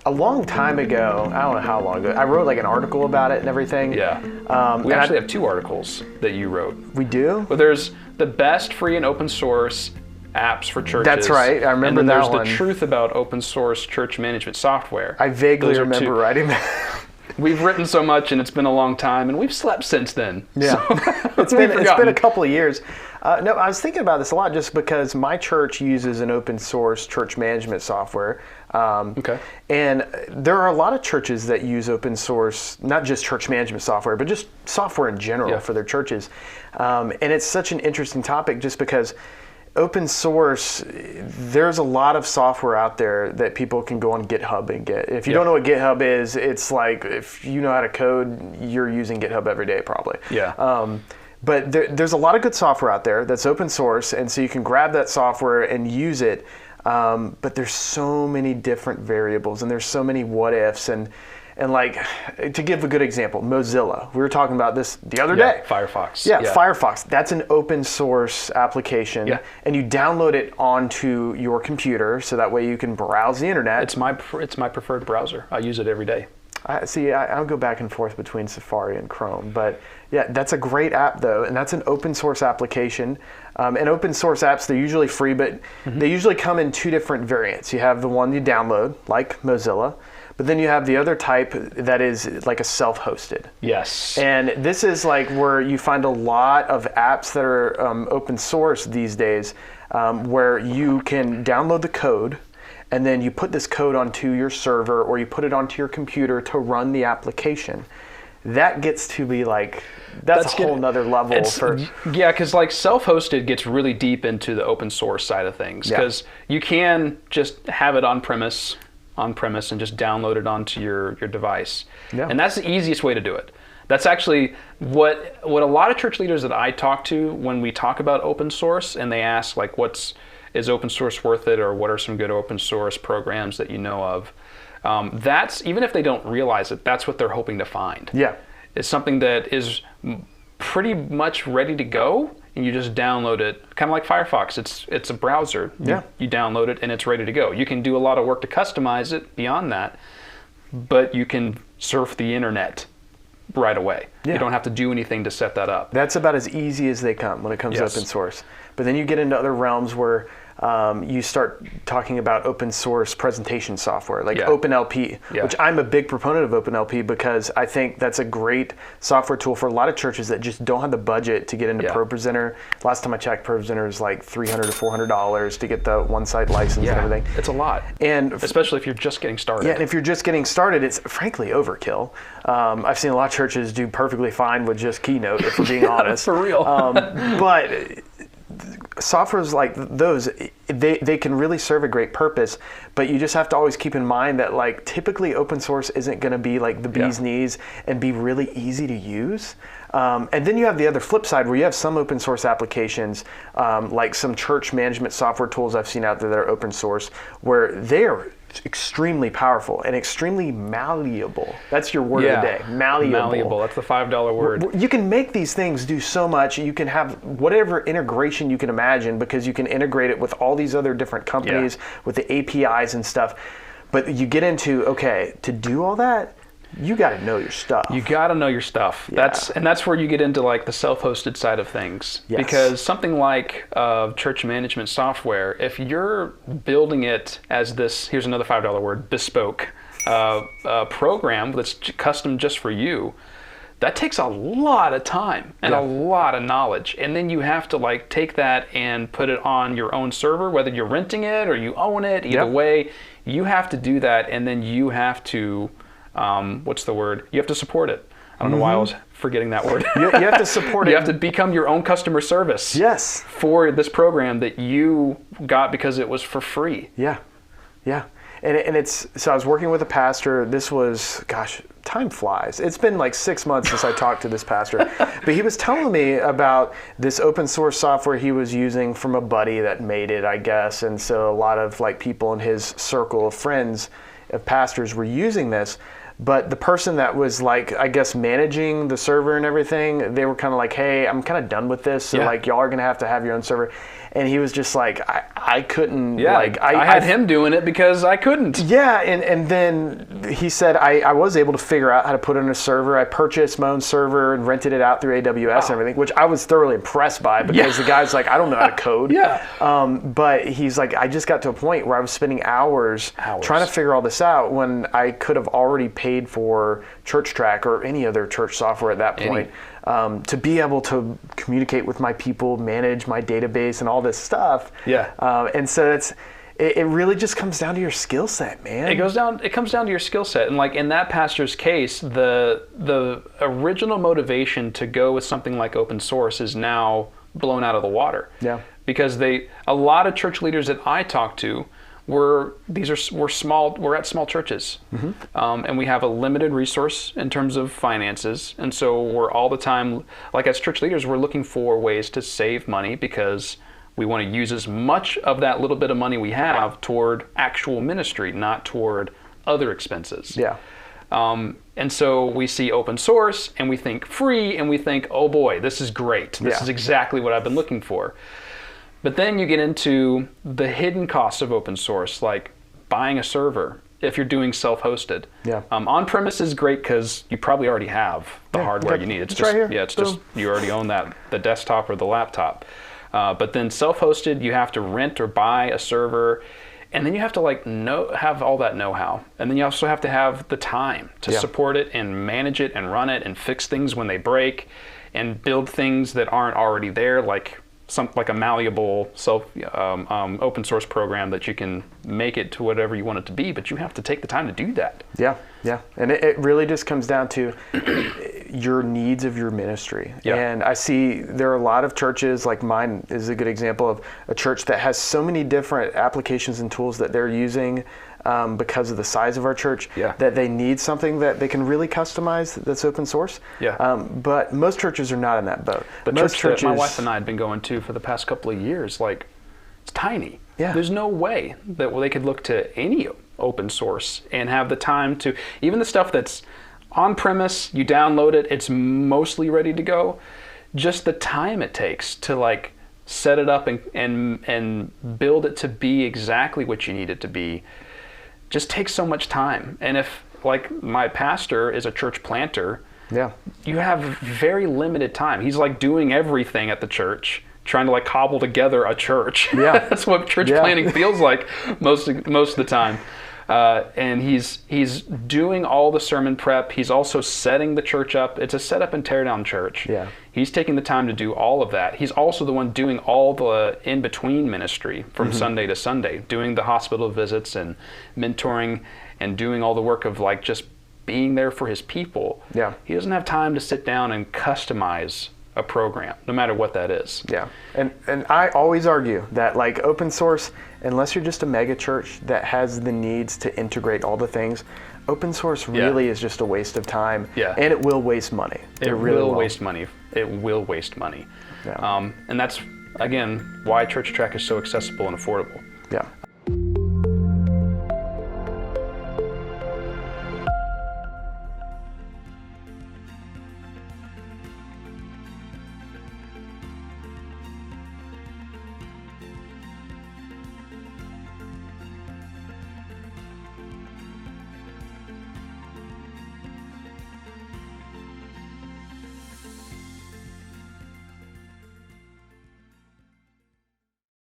a long time ago, I don't know how long ago, I wrote like an article about it and everything. Yeah. We actually have 2 articles that you wrote. We do? Well, there's the best free and open source apps for churches. That's right. I remember that one. And then there's the truth about open source church management software. I vaguely remember writing that. We've written so much, and it's been a long time, and we've slept since then. Yeah, so it's been a couple of years. No, I was thinking about this a lot just because my church uses an open source church management software. Okay. And there are a lot of churches that use open source, not just church management software, but just software in general for their churches. And it's such an interesting topic just because open source, there's a lot of software out there that people can go on GitHub and get. If you don't know what GitHub is, it's like if you know how to code, you're using GitHub every day probably. Yeah. But there's a lot of good software out there that's open source, and so you can grab that software and use it. But there's so many different variables, and there's so many what ifs, and like, to give a good example, Mozilla. We were talking about this the other day. Firefox. Yeah, Firefox. That's an open source application, and you download it onto your computer, so that way you can browse the internet. It's my preferred browser. I use it every day. I'll go back and forth between Safari and Chrome, but yeah, that's a great app though, and that's an open source application. And open source apps, they're usually free, but they usually come in 2 different variants. You have the one you download, like Mozilla, but then you have the other type that is like a self-hosted. Yes. And this is like where you find a lot of apps that are open source these days, where you can download the code, and then you put this code onto your server or you put it onto your computer to run the application. That gets to be like, that's a whole nother level. Yeah, because like self-hosted gets really deep into the open source side of things, because you can just have it on premise and just download it onto your device. Yeah. And that's the easiest way to do it. That's actually what a lot of church leaders that I talk to when we talk about open source, and they ask like, is open source worth it, or what are some good open source programs that you know of? That's, even if they don't realize it, that's what they're hoping to find. Yeah. It's something that is pretty much ready to go, and you just download it, kind of like Firefox. It's a browser. You download it and it's ready to go. You can do a lot of work to customize it beyond that, but you can surf the internet right away. Yeah. You don't have to do anything to set that up. That's about as easy as they come when it comes to open source. But then you get into other realms where you start talking about open source presentation software, like OpenLP, which I'm a big proponent of OpenLP because I think that's a great software tool for a lot of churches that just don't have the budget to get into ProPresenter. Last time I checked, ProPresenter is like $300 to $400 to get the one-site license and everything. It's a lot, and especially if you're just getting started. Yeah, and if you're just getting started, it's frankly overkill. I've seen a lot of churches do perfectly fine with just Keynote, if we're being honest. For real. But softwares like those, they can really serve a great purpose, but you just have to always keep in mind that like typically open source isn't going to be like the bee's knees and be really easy to use. And then you have the other flip side where you have some open source applications, like some church management software tools I've seen out there that are open source, where they are extremely powerful and extremely malleable. That's your word of the day. Malleable. That's the $5 word. You can make these things do so much. You can have whatever integration you can imagine because you can integrate it with all these other different companies with the APIs and stuff. But you get into, to do all that, you got to know your stuff. You got to know your stuff. Yeah. That's where you get into like the self-hosted side of things. Yes. Because something like church management software, if you're building it as this, here's another $5 word, bespoke program that's custom just for you, that takes a lot of time and a lot of knowledge. And then you have to like take that and put it on your own server, whether you're renting it or you own it. Either way, you have to do that, and then you have to what's the word? You have to support it. I don't know why I was forgetting that word. You have to support it. You have to become your own customer service. Yes. For this program that you got because it was for free. Yeah. And so I was working with a pastor. This was, time flies. It's been like 6 months since I talked to this pastor. But he was telling me about this open source software he was using from a buddy that made it, I guess. And so a lot of like people in his circle of friends, of pastors, were using this. But the person that was like, I guess, managing the server and everything, they were kind of like, hey, I'm kind of done with this. So like, y'all are going to have your own server. and he was just like, I couldn't. Yeah, like I had him doing it because I couldn't. Yeah, and then he said I was able to figure out how to put in a server. I purchased my own server and rented it out through AWS and everything, which I was thoroughly impressed by, because the guy's like, I don't know how to code. But he's like, I just got to a point where I was spending hours trying to figure all this out when I could have already paid for ChurchTrac or any other church software at that point. To be able to communicate with my people, manage my database and all this stuff. And so it really just comes down to your skill set, man. It comes down to your skill set. And like in that pastor's case, the original motivation to go with something like open source is now blown out of the water. Because a lot of church leaders that I talk to we're at small churches, and we have a limited resource in terms of finances, and so we're all the time, like as church leaders, we're looking for ways to save money because we want to use as much of that little bit of money we have toward actual ministry, not toward other expenses. And so we see open source and we think free and we think, oh boy, this is great. This is exactly what I've been looking for. But then you get into the hidden costs of open source, like buying a server if you're doing self-hosted. On-premise is great because you probably already have the hardware you need. It's just, right here. It's just you already own the desktop or the laptop. But then self-hosted, you have to rent or buy a server, and then you have to have all that know-how, and then you also have to have the time to support it and manage it and run it and fix things when they break, and build things that aren't already there, like a malleable open source program that you can make it to whatever you want it to be, but you have to take the time to do that. And it really just comes down to your needs of your ministry. And I see there are a lot of churches, like mine is a good example of a church that has so many different applications and tools that they're using because of the size of our church, that they need something that they can really customize that's open source. But most churches are not in that boat. The church that my wife and I had been going to for the past couple of years, like, it's tiny. There's no way that they could look to any open source and have the time to, even the stuff that's on premise, you download it, it's mostly ready to go. Just the time it takes to like set it up and build it to be exactly what you need it to be just takes so much time. And if, like, my pastor is a church planter, you have very limited time. He's like doing everything at the church, trying to like cobble together a church. That's what church planting feels like most of the time. And he's doing all the sermon prep. He's also setting the church up. It's a set up and tear down church. He's taking the time to do all of that. He's also the one doing all the in-between ministry from Sunday to Sunday, doing the hospital visits and mentoring and doing all the work of like just being there for his people. He doesn't have time to sit down and customize a program, no matter what that is. And I always argue that like open source, unless you're just a mega church that has the needs to integrate all the things, open source really is just a waste of time. And it will waste money. It really will waste money. It will waste money. And that's, again, why ChurchTrac is so accessible and affordable.